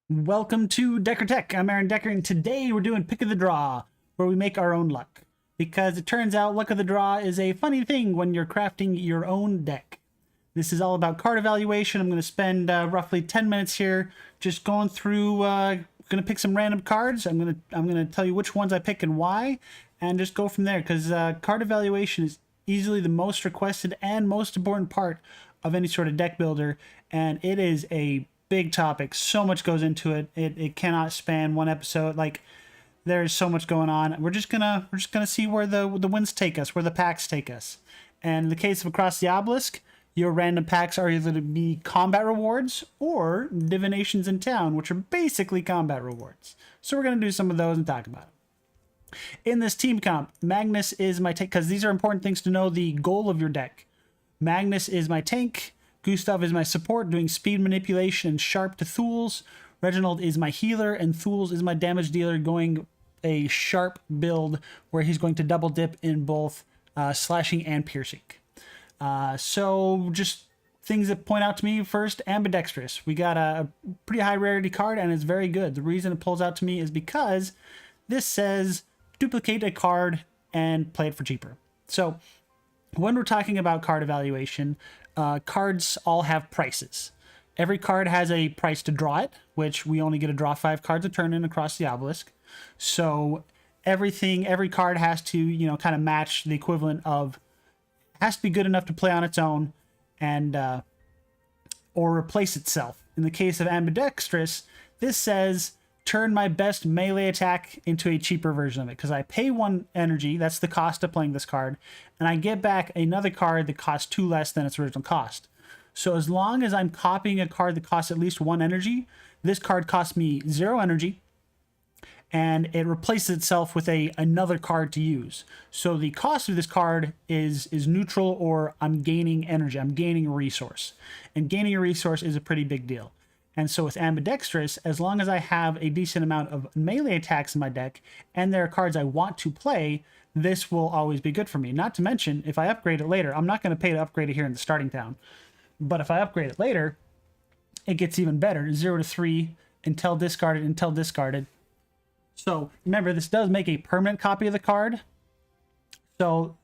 Welcome to Decker Tech. I'm Aaron Decker, and today we're doing Pick of the Draw, where we make our own luck. Because it turns out luck of the draw is a funny thing when you're crafting your own deck. This is all about card evaluation. I'm going to spend roughly 10 minutes here just going through, going to pick some random cards. I'm going to tell you which ones I pick and why, and just go from there. Because card evaluation is easily the most requested and most important part of any sort of deck builder, and it is a big topic. So much goes into it. It cannot span one episode. Like, there's so much going on. We're just gonna see where the winds take us, where the packs take us. And in the case of Across the Obelisk, your random packs are either to be combat rewards or Divinations in Town, which are basically combat rewards. So we're gonna do some of those and talk about it. In this team comp, Magnus is my tank, because these are important things to know the goal of your deck. Magnus is my tank. Gustav is my support, doing speed manipulation and sharp to Thools. Reginald is my healer, and Thools is my damage dealer, going a sharp build where he's going to double dip in both slashing and piercing. So just things that point out to me first, Ambidextrous. We got a pretty high rarity card, and it's very good. The reason it pulls out to me is because this says duplicate a card and play it for cheaper. So when we're talking about card evaluation, cards all have prices. Every card has a price to draw it, which we only get to draw 5 cards a turn in Across the Obelisk. So every card has to, kind of match the equivalent of, has to be good enough to play on its own and or replace itself. In the case of Ambidextrous, this says turn my best melee attack into a cheaper version of it, because I pay 1 energy, that's the cost of playing this card, and I get back another card that costs 2 less than its original cost. So as long as I'm copying a card that costs at least 1 energy, this card costs me 0 energy, and it replaces itself with another card to use. So the cost of this card is neutral, or I'm gaining energy, I'm gaining a resource. And gaining a resource is a pretty big deal. And so with Ambidextrous, as long as I have a decent amount of melee attacks in my deck, and there are cards I want to play, this will always be good for me. Not to mention, if I upgrade it later, I'm not going to pay to upgrade it here in the starting town. But if I upgrade it later, it gets even better. 0 to 3, until discarded. So remember, this does make a permanent copy of the card. So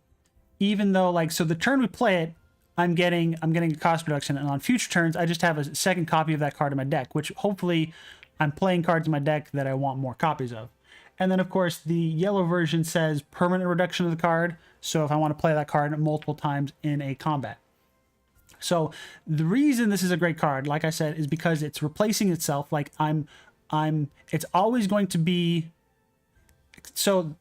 even though, so the turn we play it, I'm getting a cost reduction, and on future turns I just have a second copy of that card in my deck, which hopefully I'm playing cards in my deck that I want more copies of. And then of course the yellow version says permanent reduction of the card, so if I want to play that card multiple times in a combat. So the reason this is a great card, like I said, is because it's replacing itself. Like it's always going to be, so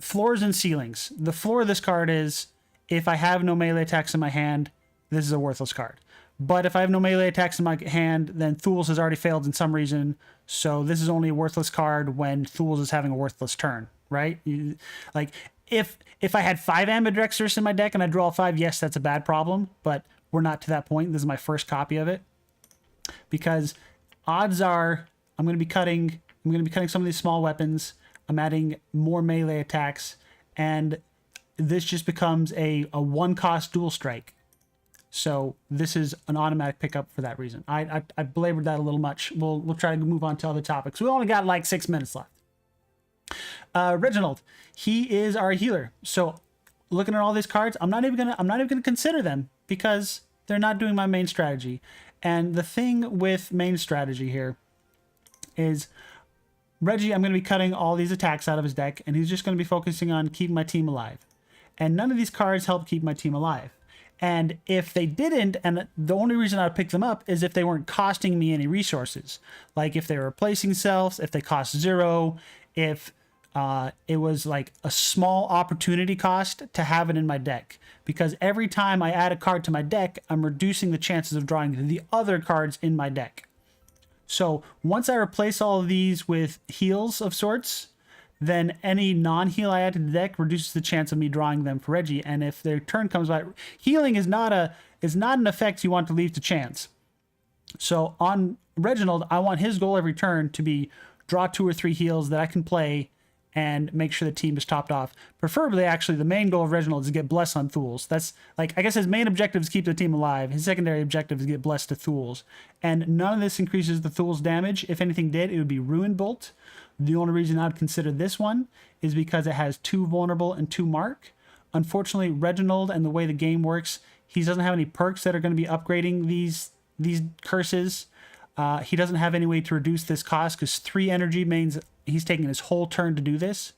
floors and ceilings. The floor of this card is, if I have no melee attacks in my hand, this is a worthless card. But if I have no melee attacks in my hand, then Thools has already failed in some reason. So this is only a worthless card when Thools is having a worthless turn, right? Like, if I had 5 Ambidextrous in my deck and I draw 5, yes, that's a bad problem. But we're not to that point. This is my first copy of it. Because odds are I'm going to be cutting some of these small weapons. I'm adding more melee attacks, and this just becomes a 1-cost dual strike. So this is an automatic pickup for that reason. I belabored that a little much. We'll try to move on to other topics. We only got like 6 minutes left. Reginald, he is our healer. So looking at all these cards, I'm not even gonna consider them, because they're not doing my main strategy. And the thing with main strategy here is Reggie, I'm going to be cutting all these attacks out of his deck, and he's just going to be focusing on keeping my team alive. And none of these cards help keep my team alive. And if they didn't, and the only reason I would pick them up is if they weren't costing me any resources. Like if they were replacing selves, if they cost 0, if it was like a small opportunity cost to have it in my deck. Because every time I add a card to my deck, I'm reducing the chances of drawing the other cards in my deck. So once I replace all of these with heals of sorts, then any non-heal I add to the deck reduces the chance of me drawing them for Reggie. And if their turn comes by, healing is not an effect you want to leave to chance. So on Reginald, I want his goal every turn to be draw 2 or 3 heals that I can play and make sure the team is topped off. Preferably, actually, the main goal of Reginald is to get Bless on Thools. That's, like, I guess his main objective is keep the team alive. His secondary objective is get Bless to Thools. And none of this increases the Thools damage. If anything did, it would be Ruin Bolt. The only reason I'd consider this one is because it has 2 vulnerable and 2 mark. Unfortunately, Reginald and the way the game works, he doesn't have any perks that are going to be upgrading these curses. He doesn't have any way to reduce this cost because 3 energy means he's taking his whole turn to do this.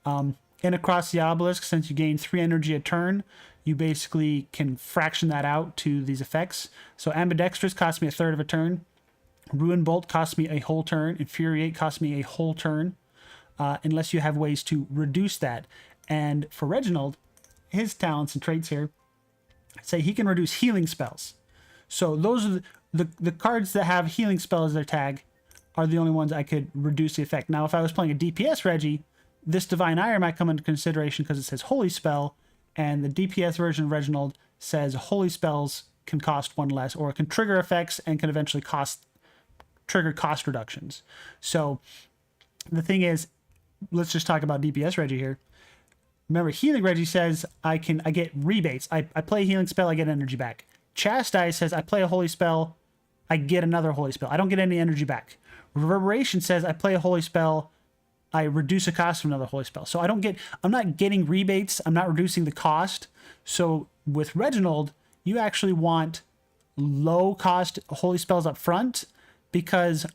In Across the Obelisk, since you gain 3 energy a turn, you basically can fraction that out to these effects. So Ambidextrous costs me a third of a turn. Ruin Bolt costs me a whole turn. Infuriate costs me a whole turn. Unless you have ways to reduce that. And for Reginald, his talents and traits here say he can reduce healing spells. So those are the cards that have healing spell as their tag are the only ones I could reduce the effect. Now, if I was playing a DPS Reggie, this Divine Ire might come into consideration because it says Holy Spell, and the DPS version of Reginald says Holy Spells can cost 1 less, or it can trigger effects and can eventually trigger cost reductions. So the thing is, let's just talk about DPS Reggie here. Remember, Healing Reggie says I get rebates. I play a healing spell, I get energy back. Chastise says I play a holy spell, I get another holy spell. I don't get any energy back. Reverberation says I play a holy spell, I reduce a cost of another holy spell. So I'm not getting rebates, I'm not reducing the cost. So with Reginald, you actually want low cost holy spells up front because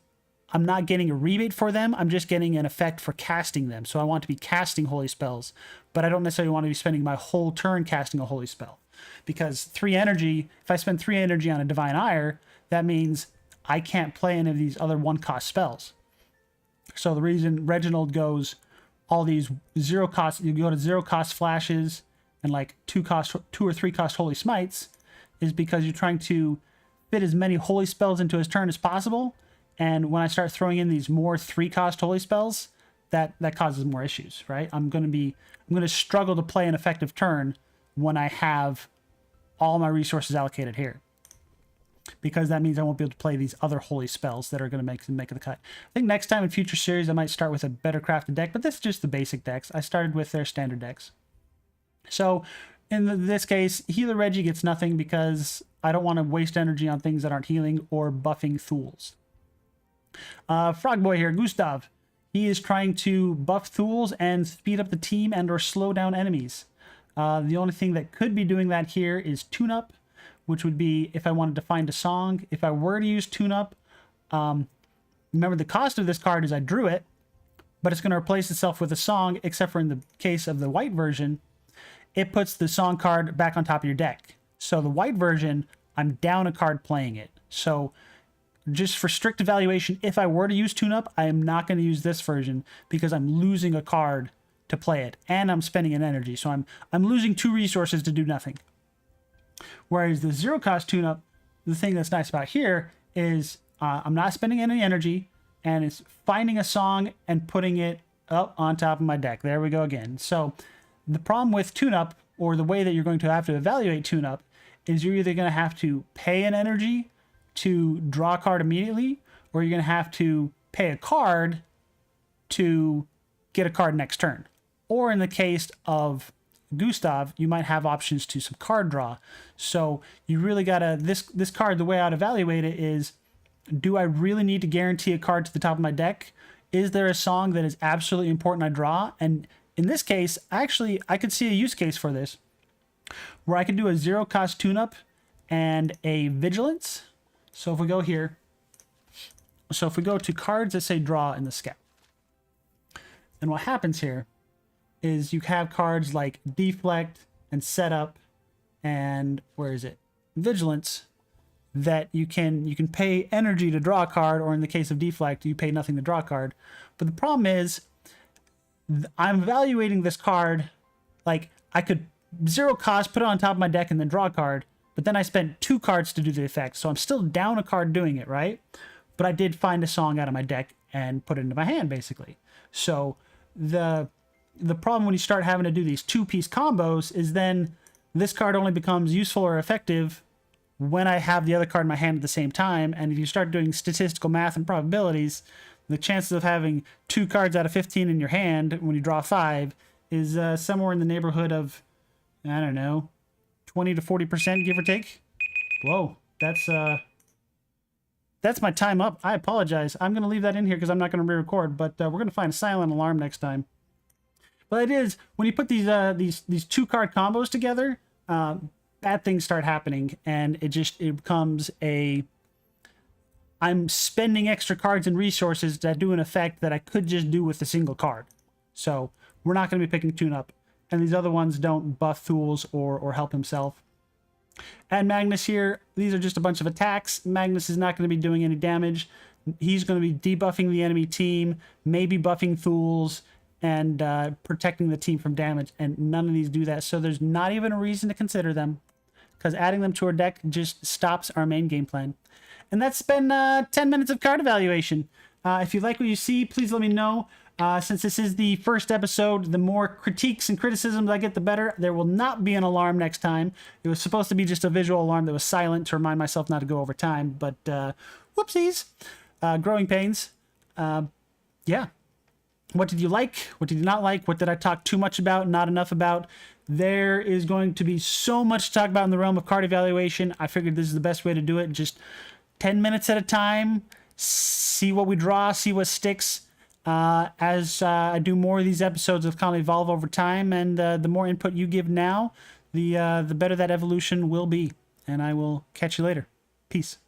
I'm not getting a rebate for them. I'm just getting an effect for casting them. So I want to be casting holy spells, but I don't necessarily want to be spending my whole turn casting a holy spell. Because 3 energy, if I spend 3 energy on a Divine Ire, that means I can't play any of these other 1-cost spells. So the reason Reginald goes all these 0 cost, you go to 0 cost flashes and like 2 or 3 cost holy smites, is because you're trying to fit as many holy spells into his turn as possible. And when I start throwing in these more 3-cost holy spells, that causes more issues, right? I'm going to struggle to play an effective turn when I have all my resources allocated here, because that means I won't be able to play these other holy spells that are going to make the cut. I think next time in future series I might start with a better crafted deck, but this is just the basic decks. I started with their standard decks. So in this case, Healer Reggie gets nothing because I don't want to waste energy on things that aren't healing or buffing Thools. Frog Boy here, Gustav. He is trying to buff Thools and speed up the team and or slow down enemies. The only thing that could be doing that here is Tune-Up, which would be if I wanted to find a song. If I were to use Tune-Up, remember the cost of this card is I drew it, but it's going to replace itself with a song, except for in the case of the white version, it puts the song card back on top of your deck. So the white version, I'm down a card playing it. So just for strict evaluation, if I were to use Tune-Up, I am not going to use this version because I'm losing a card to play it, and I'm spending an energy. So I'm losing 2 resources to do nothing. Whereas the 0-cost Tune-Up, the thing that's nice about here is I'm not spending any energy, and it's finding a song and putting it up on top of my deck. There we go again. So the problem with Tune-Up, or the way that you're going to have to evaluate Tune-Up, is you're either going to have to pay an energy to draw a card immediately, or you're going to have to pay a card to get a card next turn. Or in the case of Gustav, you might have options to some card draw. So you really gotta, this card, the way I'd evaluate it is, do I really need to guarantee a card to the top of my deck? Is there a song that is absolutely important I draw? And in this case, actually, I could see a use case for this, where I could do a 0-cost Tune-Up and a Vigilance. So if we go here, so if we go to cards that say draw in the scout, and what happens here is you have cards like Deflect and Setup and where is it? Vigilance, that you can pay energy to draw a card, or in the case of Deflect, you pay nothing to draw a card. But the problem is I'm evaluating this card like I could 0 cost, put it on top of my deck and then draw a card, but then I spent 2 cards to do the effect. So I'm still down a card doing it, right? But I did find a song out of my deck and put it into my hand, basically. So the problem when you start having to do these 2-piece combos is then this card only becomes useful or effective when I have the other card in my hand at the same time. And if you start doing statistical math and probabilities, The chances of having 2 cards out of 15 in your hand when you draw 5 is somewhere in the neighborhood of, I don't know, 20 to 40%, give or take. Whoa, that's my time up. I apologize. I'm going to leave that in here because I'm not going to re-record, but we're going to find a silent alarm next time. But it is, when you put these 2-card combos together, bad things start happening, and it becomes a, I'm spending extra cards and resources that do an effect that I could just do with a single card. So we're not going to be picking Tune-Up, and these other ones don't buff Thools or help himself. And Magnus here, these are just a bunch of attacks. Magnus is not going to be doing any damage. He's going to be debuffing the enemy team, maybe buffing Thools, and protecting the team from damage. And none of these do that, so there's not even a reason to consider them, because adding them to our deck just stops our main game plan. And that's been 10 minutes of card evaluation. If you like what you see, please let me know. Since this is the first episode, the more critiques and criticisms I get, the better. There will not be an alarm next time. It was supposed to be just a visual alarm that was silent to remind myself not to go over time, but whoopsies. Growing pains. Yeah. What did you like? What did you not like? What did I talk too much about, not enough about? There is going to be so much to talk about in the realm of card evaluation. I figured this is the best way to do it. Just 10 minutes at a time. See what we draw, see what sticks. As I do more of these episodes, will kind of evolve over time, and the more input you give now, the better that evolution will be. And I will catch you later. Peace.